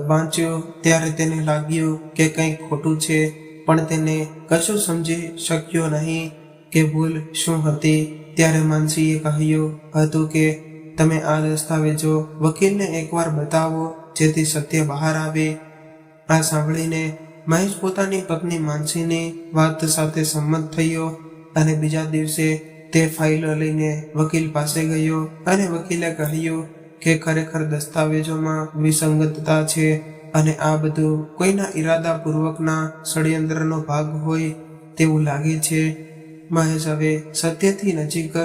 વાંચ્યો ત્યારે તેને લાગ્યું કે કંઈક ખોટું છે, પણ તેને કશું સમજી શક્યો નહીં કે ભૂલ શું હતી. ત્યારે માનસીએ કહ્યું હતું કે તમે આ દસ્તાવેજો વકીલને એકવાર બતાવો, જેથી સત્ય બહાર આવે. આ સાંભળીને મહેશ પોતાની પત્ની માનસીની વાત સાથે સંમત થયો અને બીજા દિવસે તે ફાઇલો લઈને વકીલ પાસે ગયો અને વકીલે કહ્યું કે ખરેખર દસ્તાવેજોમાં વિસંગતતા છે અને આ બધું કોઈના ઈરાદાપૂર્વકના ષડયંત્રનો ભાગ હોય તેવું લાગે છે. મહેશ હવે સત્યથી નજીક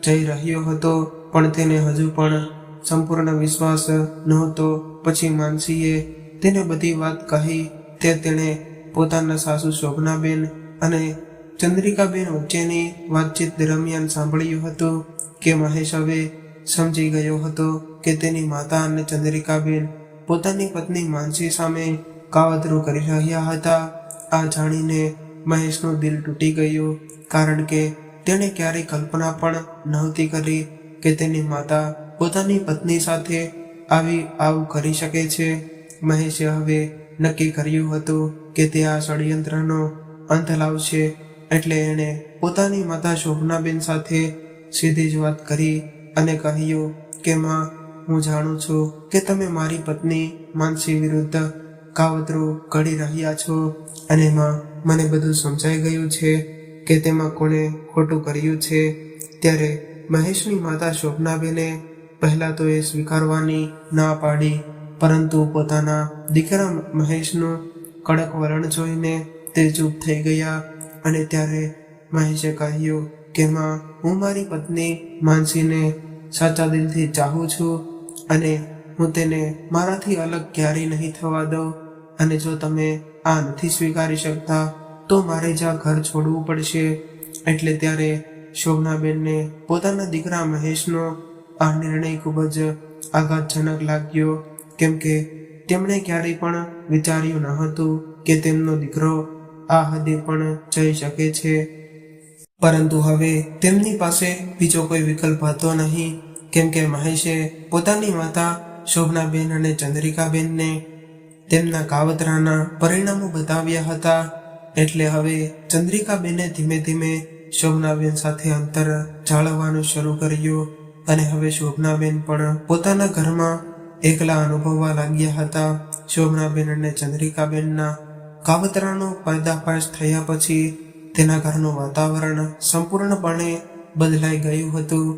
જઈ રહ્યો હતો, પણ તેને હજુ પણ સંપૂર્ણ વિશ્વાસ નહોતો. પછી માનસીએ તેને બધી વાત કહી. તે તેણે પોતાના સાસુ શોભનાબેન અને ચંદ્રિકાબેન વચ્ચેની વાતચીત દરમિયાન સાંભળ્યું હતું કે મહેશ હવે સમજી ગયો હતો કે તેની માતા અને ચંદ્રિકાબેન પોતાની પત્ની માનસી સામે કાવતરું કરી રહ્યા હતા. આ જાણીને મહેશનું દિલ તૂટી ગયું, કારણ કે તેણે ક્યારેય કલ્પના પણ નહોતી કરી કે તેની માતા પોતાની પત્ની સાથે આવું કરી શકે છે. મહેશે હવે નક્કી કર્યું હતું કે તે આ ષડયંત્રનો અંત લાવશે, એટલે એણે પોતાની માતા શોભનાબેન સાથે સીધી જ વાત કરી અને કહ્યું કે માં, હું જાણું છું કે તમે મારી પત્ની માનસી વિરુદ્ધ કાવતરું ઘડી રહ્યા છો, અને માં, મને બધું સમજાઈ ગયું છે કે તેમાં કોણે ખોટું કર્યું છે. ત્યારે મહેશની માતા શોભનાબેને પહેલા તો એ સ્વીકારવાની ના પાડી, પરંતુ પોતાના દીકરા મહેશનું કડક વલણ જોઈને તે ચૂપ થઈ ગયા. અને ત્યારે મહેશે કહ્યું કે માં, હું મારી પત્ની માનસીને સાચા દિલથી ચાહું છું અને હું તેને મારાથી અલગ ક્યારેય નહીં થવા દઉં, અને જો તમે આ નથી સ્વીકારી શકતા તો મારે જ આ ઘર છોડવું પડશે. એટલે ત્યારે શોભનાબેનને પોતાના દીકરા મહેશનો આ નિર્ણય ખૂબ જ આઘાતજનક લાગ્યો, કેમ કે તેમણે ક્યારેય પણ વિચાર્યું ન હતું કે તેમનો દીકરો આ હદે પણ જઈ શકે છે. પરંતુ હવે તેમની પાસે બીજો કોઈ વિકલ્પ હતો નહીં, કેમ કે મહેશે પોતાની માતા શોભનાબેન અને ચંદ્રિકાબેનને તેમના કાવતરાના પરિણામો બતાવ્યા હતા. એટલે હવે ચંદ્રિકાબેને ધીમે ધીમે શોભનાબેન સાથે અંતર જાળવવાનું શરૂ કર્યું અને હવે શોભનાબેન પણ પોતાના ઘરમાં એકલા અનુભવવા લાગ્યા હતા. શોભનાબેન અને ચંદ્રિકાબેનના કાવતરાનો પર્દાફાશ થયા પછી તેના ઘરનું વાતાવરણ સંપૂર્ણપણે બદલાઈ ગયું હતું.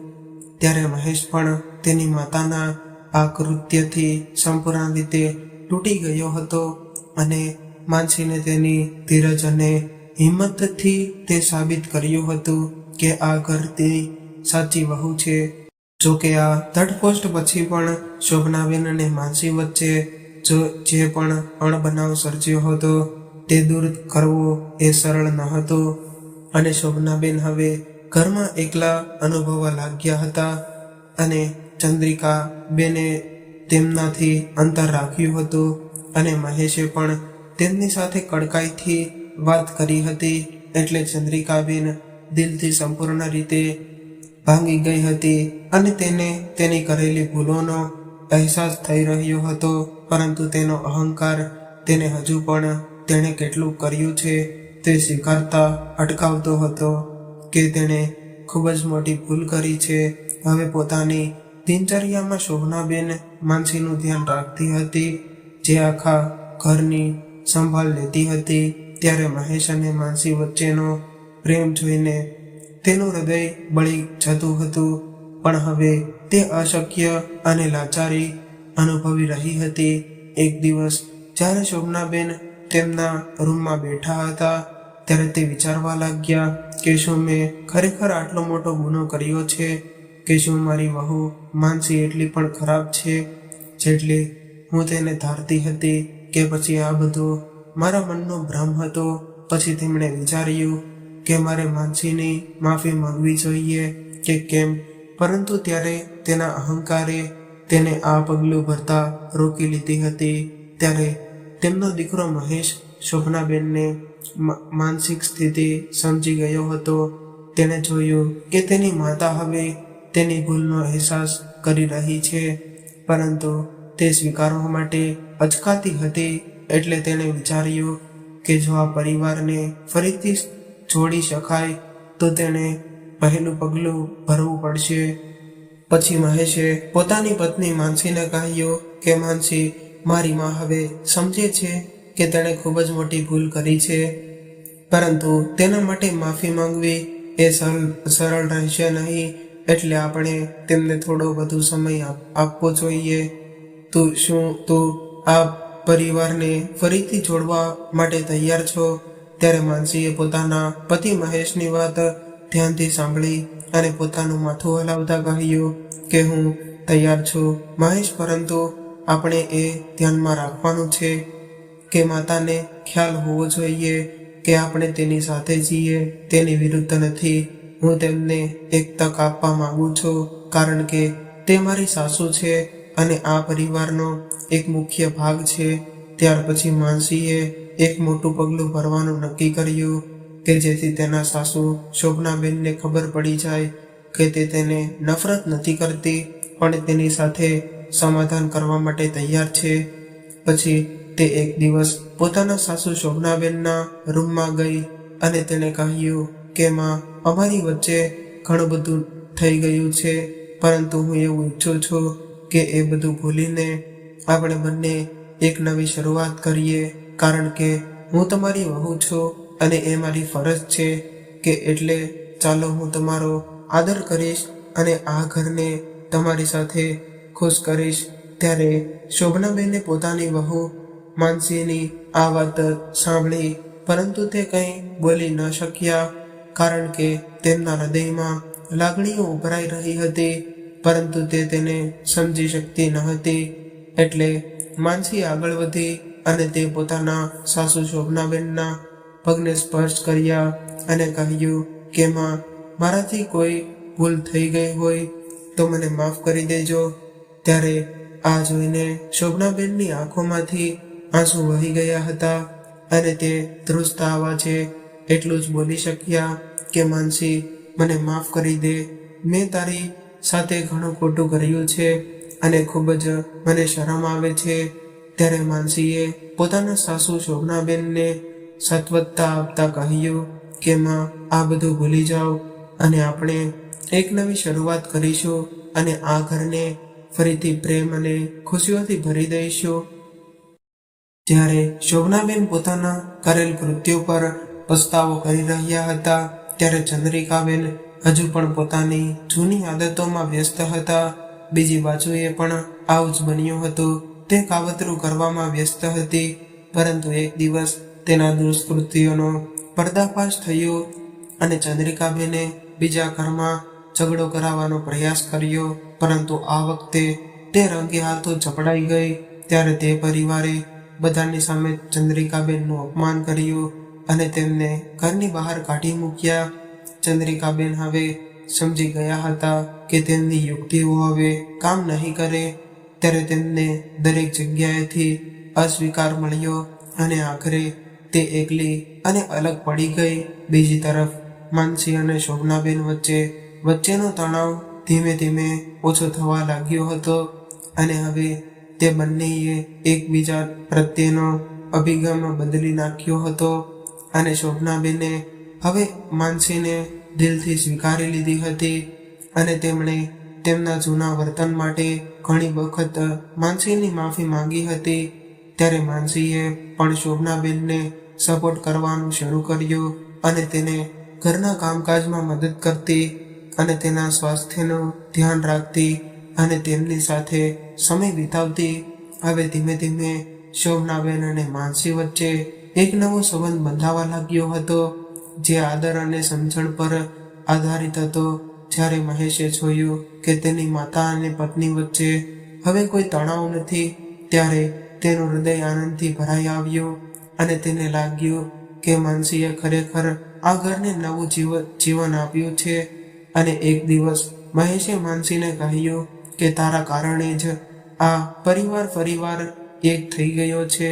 ત્યારે મહેશ પણ તેની માતાના આ કૃત્યથી સંપૂર્ણ રીતે તૂટી ગયો હતો અને માનસીને તેની ધીરજ અને હિંમતથી તે સાબિત કર્યું હતું કે આ ઘરની સાચી વહુ છે. જો કે આ ધડપોસ્ટ પછી પણ શોભનાબેન અને માનસી વચ્ચે જે પણ અણબનાવ સર્જ્યો હતો તે દૂર કરવો એ સરળ ન હતો અને શોભનાબેન હવે ઘરમાં એકલા અનુભવવા લાગ્યા હતા અને ચંદ્રિકા બેને તેમનાથી અંતર રાખ્યું હતું અને મહેશે પણ તેમની સાથે કડકાઈથી વાત કરી હતી. એટલે ચંદ્રિકાબેન દિલથી સંપૂર્ણ રીતે ભાંગી ગઈ હતી અને તેને તેની કરેલી ભૂલોનો અહેસાસ થઈ રહ્યો હતો. પરંતુ તેનો અહંકાર તેને હજુ પણ તેણે કેટલું કર્યું છે તે સ્વીકારતા અટકાવતો હતો કે તેણે ખૂબ જ મોટી ભૂલ કરી છે. હવે પોતાની દિનચર્યામાં શોભનાબેન માનસીનું ધ્યાન રાખતી હતી, જે આખા ઘરની સંભાળ લેતી હતી. ત્યારે મહેશ અને માનસી વચ્ચેનો પ્રેમ જોઈને તેનું હૃદય બળી જતું હતું, પણ હવે તે અશક્ય અને લાચારી અનુભવી રહી હતી. એક દિવસ જ્યારે શોભનાબેન તેમના રૂમમાં બેઠા હતા ત્યારે તે વિચારવા લાગ્યા કે શું મેં ખરેખર આટલો મોટો ગુનો કર્યો છે કે શું મારી વહુ માનસી એટલી પણ ખરાબ છે જેટલી હું તેને ધારતી હતી, કે પછી આ બધું મારા મનનો ભ્રમ હતો. પછી તેમણે વિચાર્યું કે મારે માનસીની માફી માંગવી જોઈએ કે કેમ, પરંતુ ત્યારે તેના અહંકારે તેને આ પગલું ભરતા રોકી લીધી હતી. ત્યારે તેમનો દીકરો મહેશ શોભનાબેનને માનસિક સ્થિતિ સમજી ગયો હતો. તેણે જોયું કે તેની માતા હવે તેની ભૂલનો અહેસાસ કરી રહી છે, પરંતુ તે સ્વીકારવા માટે અચકાતી હતી. એટલે તેણે વિચાર્યું કે જો આ પરિવારને ફરીથી જોડી શકાય તો તેણે પહેલું પગલું ભરવું પડશે. પછી મહેશે પોતાની પત્ની માનસીને કહ્યું કે માનસી, મારી માં હવે સમજે છે કે તેણે ખૂબ જ મોટી ભૂલ કરી છે, પરંતુ તેના માટે માફી માંગવી એ સરળ રહેશે નહીં. એટલે આપણે તેમને થોડો વધુ સમય આપવો જોઈએ. તું આ પરિવારને ફરીથી જોડવા માટે તૈયાર છો? ત્યારે માનસીએ પોતાના પતિ મહેશની વાત ધ્યાનથી સાંભળી અને પોતાનું માથું હલાવતા કહ્યું કે હું તૈયાર છું મહેશ, પરંતુ આપણે એ ધ્યાનમાં રાખવાનું છે કે માતાને ખ્યાલ હોવો જોઈએ કે આપણે તેની સાથે છીએ, તેની વિરુદ્ધ નથી. હું તેમને એક તક આપવા માંગુ છું, કારણ કે તે મારી સાસુ છે અને આ પરિવારનો એક મુખ્ય ભાગ છે. ત્યાર પછી માનસીએ એક મોટું પગલું ભરવાનું નક્કી કર્યું કે જેથી તેના સાસુ શોભનાબેનને ખબર પડી જાય કે તે તેને નફરત નથી કરતી, પણ તેની સાથે સમાધાન કરવા માટે તૈયાર છે. પછી તે એક દિવસ પોતાના સાસુ શોભનાબેનના રૂમમાં ગઈ અને તેને કહ્યું કે માં, અમારી વચ્ચે ઘણું બધું થઈ ગયું છે, પરંતુ હું એવું ઈચ્છું છું કે એ બધું ભૂલીને આપણે બંને એક નવી શરૂઆત કરીએ, કારણ કે હું તમારી વહુ છું અને એ મારી ફરજ છે કે એટલે ચાલો હું તમારો આદર કરીશ અને આ ઘરને તમારી સાથે ખુશ કરીશ. ત્યારે શોભનાબેને પોતાની વહુ માનસીની આ વાત સાંભળી, પરંતુ તે કંઈ બોલી ન શક્યા, કારણ કે તેમના હૃદયમાં લાગણીઓ ઉભરાઈ રહી હતી, પરંતુ તે તેને સમજી શકતી ન હતી. એટલે માનસી આગળ વધી અને તે પોતાના સાસુ શોભનાબેનના પગને સ્પર્શ કર્યા અને કહ્યું કે માં, મારાથી કોઈ ભૂલ થઈ ગઈ હોય તો મને માફ કરી દેજો. ત્યારે આ જોઈને શોભનાબેનની આંખોમાંથી આંસુ વહી ગયા હતા અને તે ધ્રુજતા અવાજે એટલું જ બોલી શક્યા કે માનસી, મને માફ કરી દે. મેં તારી સાથે ઘણું ખોટું કર્યું છે અને ખૂબ જ મને શરમ આવે છે. ત્યારે માનસીએ પોતાના સાસુ શોભનાબેનને સાત્વતતા આપતા કહ્યું કે માં, આ બધું ભૂલી જાઓ અને આપણે એક નવી શરૂઆત કરીશું અને આ ઘરને ફરીથી પ્રેમ અને ખુશીઓથી ભરી દઈશું. જ્યારે શોભનાબેન પોતાના કરેલ કૃત્યો પર પસ્તાવો કરી રહ્યા હતા ત્યારે ચંદ્રિકાબેન હજુ પણ પોતાની જૂની આદતોમાં વ્યસ્ત હતા. બીજી બાજુએ પણ આવું જ બન્યું હતું. તે કાવતરું કરવામાં વ્યસ્ત હતી, પરંતુ એક દિવસ તેના દુષ્કૃત્યોનો પર્દાફાશ થયો અને ચંદ્રિકાબેને બીજા ઘરમાં ઝઘડો કરાવવાનો પ્રયાસ કર્યો, પરંતુ આ વખતે તે રંગે હાથો ઝપડાઈ ગઈ. ત્યારે તે પરિવારે બધાની સામે ચંદ્રિકાબેનનું અપમાન કર્યું અને તેમને ઘરની બહાર કાઢી મૂક્યા. ચંદ્રિકાબેન હવે સમજી ગયા હતા કે તેમની યુક્તિઓ હવે કામ નહીં કરે. ત્યારે તેમને દરેક જગ્યાએથી અસ્વીકાર મળ્યો અને આખરે તે એકલી અને અલગ પડી ગઈ. બીજી તરફ માનસી અને શોભનાબેન વચ્ચેનો તણાવ ધીમે ધીમે ઓછો થવા લાગ્યો હતો અને હવે તે બંનેએ એકબીજા પ્રત્યેનો અભિગમ બદલી નાખ્યો હતો અને શોભનાબેને હવે માનસીને દિલથી સ્વીકારી લીધી હતી અને તેમણે તેમના જૂના વર્તન માટે ઘણી વખત માનસીની માફી માંગી હતી. ત્યારે માનસીએ પણ શોભનાબેનને સપોર્ટ કરવાનું શરૂ કર્યું અને તેને ઘરના કામકાજમાં મદદ કરતી અને તેના સ્વાસ્થ્યનું ધ્યાન રાખતી અને તેમની સાથે સમય વિતાવતી. હવે ધીમે ધીમે શોભનાબેન અને માનસી વચ્ચે એક નવો સંબંધ બંધાવા લાગ્યો હતો, જે આદર અને સમજણ પર આધારિત હતો. જ્યારે મહેશે જોયું કે તેની માતા અને પત્ની વચ્ચે હવે કોઈ તણાવ નથી, ત્યારે તેનું હૃદય આનંદથી ભરાઈ આવ્યું અને તેને લાગ્યું કે માનસીએ ખરેખર આ ઘરને નવું જીવન આપ્યું છે. અને એક દિવસ મહેશે માનસીને કહ્યું કે તારા કારણે જ આ પરિવાર ફરીવાર એક થઈ ગયો છે,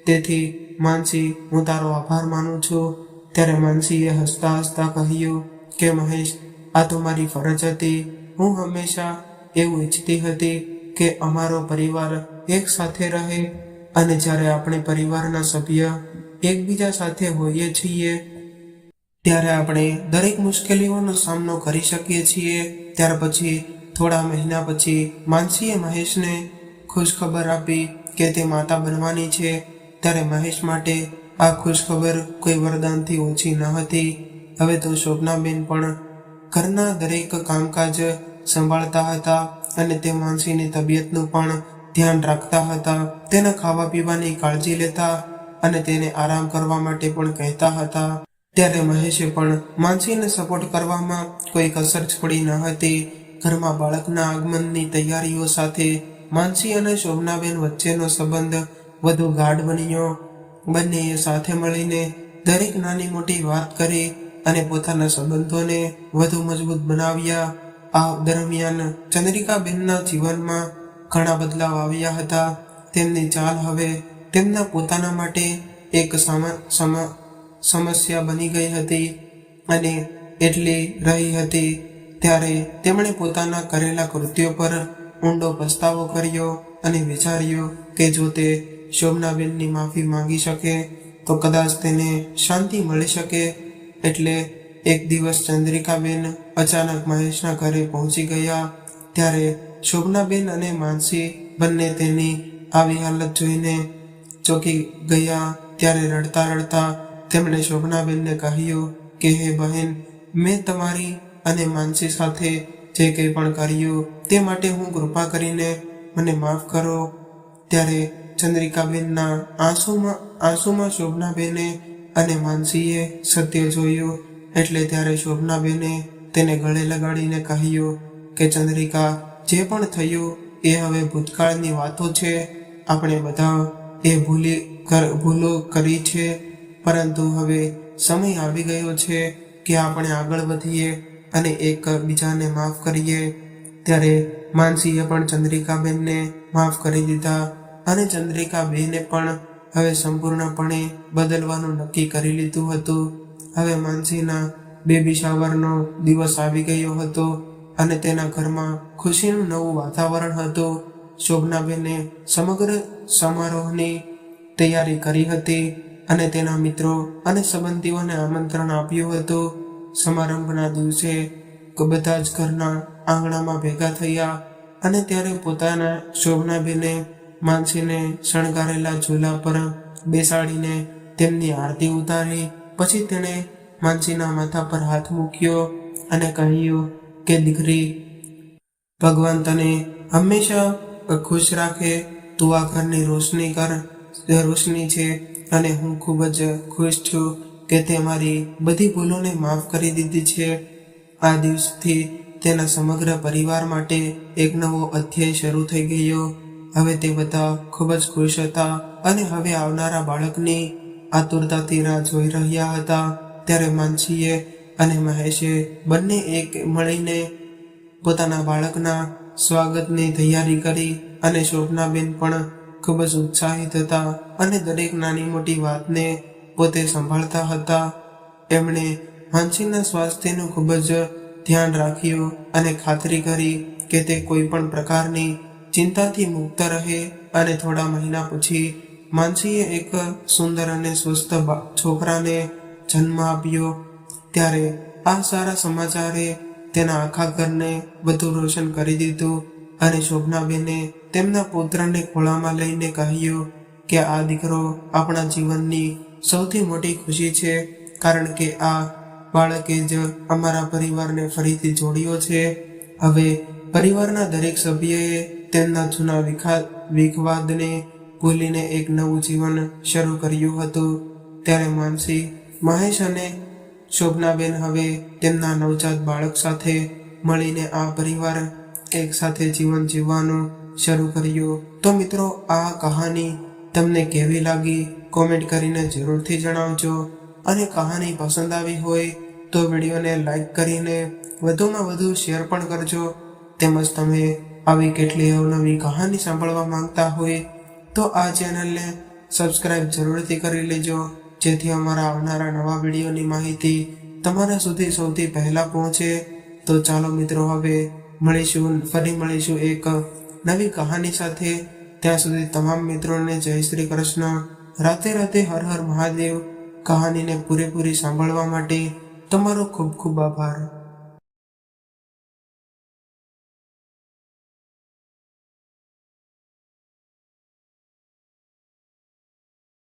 તેથી માનસી, હું તારો આભાર માનું છું. ત્યારે માનસીએ હસતા હસતા કહ્યું કે મહેશ, આ તો મારી ફરજ હતી. હું હંમેશા એવું ઈચ્છતી હતી કે અમારો પરિવાર એક સાથે રહે અને જ્યારે આપણે પરિવારના સભ્ય એકબીજા સાથે હોઈએ છીએ ત્યારે આપણે દરેક મુશ્કેલીઓનો સામનો કરી શકીએ છીએ. ત્યાર પછી થોડા મહિના પછી માનસીએ મહેશને ખુશખબર આપી કે તે માતા બનવાની છે. ત્યારે મહેશ માટે આ ખુશખબર કોઈ વરદાનથી ઓછી ન હતી. હવે તો શોભનાબેન પણ ઘરના દરેક કામકાજ સંભાળતા હતા અને તે માનસીની તબિયતનું પણ ધ્યાન રાખતા હતા. તેના ખાવા પીવાની કાળજી લેતા અને તેને આરામ કરવા માટે પણ કહેતા હતા. ત્યારે મહેશે પણ માનસીને સપોર્ટ કરવામાં કોઈ કસર છોડી ન હતી. ઘરમાં બાળકના આગમનની તૈયારીઓ સાથે માનસી અને શોભનાબેન વચ્ચેનો સંબંધ વધુ ગાઢ બન્યો. બંનેએ સાથે મળીને દરેક નાની મોટી વાત કરી અને પોતાના સંબંધોને વધુ મજબૂત બનાવ્યા. આ દરમિયાન ચંદ્રિકાબેનના જીવનમાં ઘણા બદલાવ આવ્યા હતા. તેમની ચાલ હવે તેમના પોતાના માટે એક સમસ્યા બની ગઈ હતી અને એટલી રહી હતી. ત્યારે તેમણે પોતાના કરેલા કૃત્યો પર ઊંડો પસ્તાવો કર્યો અને વિચાર્યું કે જો તે શોભનાબેનની માફી માંગી શકે તો કદાચ તેને શાંતિ મળી શકે. એટલે એક દિવસ ચંદ્રિકાબેન અચાનક મહેશના ઘરે પહોંચી ગયા. ત્યારે શોભનાબેન અને માનસી બંને તેની આવી હાલત જોઈને ચોંકી ગયા. ત્યારે રડતા રડતા તેમણે શોભનાબેનને કહ્યું કે હે બહેન, મેં તમારી અને માનસી સાથે જે કંઈ પણ કર્યું તે માટે હું કૃપા કરીને મને માફ કરો. ત્યારે ચંદ્રિકાબેનના આંસુમાં શોભનાબેને અને માનસીએ સત્ય જોયું. એટલે ત્યારે શોભનાબેને તેને ગળે લગાડીને કહ્યું કે ચંદ્રિકા, જે પણ થયું એ હવે ભૂતકાળની વાતો છે. આપણે બધા એ ભૂલો કરી છે, પરંતુ હવે સમય આવી ગયો છે કે આપણે આગળ વધીએ અને એકબીજાને માફ કરીએ. ત્યારે માનસીએ પણ ચંદ્રિકાબેનને માફ કરી દીધા અને ચંદ્રિકાબેને પણ હવે સંપૂર્ણપણે બદલવાનું નક્કી કરી લીધું હતું. હવે માનસીના બેબી શાવરનો દિવસ આવી ગયો હતો અને તેના ઘરમાં ખુશીનું નવું વાતાવરણ હતું. શોભનાબેને સમગ્ર સમારોહની તૈયારી કરી હતી અને તેના મિત્રો અને સંબંધીઓને આમંત્રણ આપ્યું હતું. સમારંભના દિવસે બધા જ ઘરના આંગણામાં ભેગા થયા અને ત્યારે પોતાના શોભનાબેને માનસીને શણગારેલા ઝૂલા પર બેસાડીને તેમની આરતી ઉતારી. પછી તેણે માનસીના માથા પર હાથ મૂક્યો અને કહ્યું કે દીકરી, ભગવાન તને હંમેશા ખુશ રાખે. તું આ ઘરની રોશની છે અને હું ખૂબ જ ખુશ છું કે તે મારી બધી ભૂલોને માફ કરી દીધી છે. આ દિવસથી તેના સમગ્ર પરિવાર માટે એક નવો અધ્યાય શરૂ થઈ ગયો. હવે તે બધા ખૂબ જ ખુશ હતા અને હવે આવનારા બાળકની આતુરતાથી રાહ જોઈ રહ્યા હતા. ત્યારે માનસીએ અને મહેશે બંને એક મળીને પોતાના બાળકના સ્વાગતની તૈયારી કરી અને શોભનાબેન પણ ખૂબ જ ઉત્સાહિત હતા અને દરેક નાની મોટી વાતને પોતે સંભાળતા હતા. એમણે માનસીના સ્વાસ્થ્યનું ખૂબ જ ધ્યાન રાખ્યું અને ખાતરી કરી કે તે કોઈ પણ પ્રકારની ચિંતાથી મુક્ત રહે. અને થોડા મહિના પછી માનસીએ એક સુંદર અને સ્વસ્થ છોકરાને જન્મ આપ્યો. ત્યારે આ સારા સમાચારે તેના આખા ઘરને વધુ રોશન કરી દીધું અને શોભનાબેને તેમના પુત્રને ખોળામાં લઈને કહ્યું કે આ દીકરો આપણા જીવનની સૌથી મોટી ખુશી છે, કારણ કે આ બાળકે જ અમારા પરિવારને ફરીથી જોડ્યો છે. હવે પરિવારના દરેક સભ્યએ તેમના જૂના વિખવાદને ભૂલીને એક નવું જીવન શરૂ કર્યું હતું. ત્યારે માનસી, મહેશ અને શોભનાબેન હવે તેમના નવજાત બાળક સાથે મળીને આ પરિવાર એક સાથે જીવન જીવવાનું શરૂ કર્યું. તો મિત્રો, આ કહાની તમને કેવી લાગી કોમેન્ટ કરીને જરૂરથી જણાવજો. અને કહાની પસંદ આવી હોય તો વિડીયોને લાઈક કરીને વધુમાં વધુ શેર પણ કરજો. તેમજ તમે આવી કેટલી અવનવી કહાની સાંભળવા માંગતા હોય તો આ ચેનલને સબસ્ક્રાઈબ જરૂરથી કરી લેજો, જેથી અમારા આવનારા નવા વિડીયોની માહિતી તમારા સુધી સૌથી પહેલાં પહોંચે. તો ચાલો મિત્રો, હવે ફરી મળીશું એક નવી કહાની સાથે. ત્યાં સુધી તમામ મિત્રોને જય શ્રી કૃષ્ણ. રાતે રાતે હર હર મહાદેવ. કહાનીને પૂરેપૂરી સાંભળવા માટે તમારો ખૂબ ખૂબ આભાર.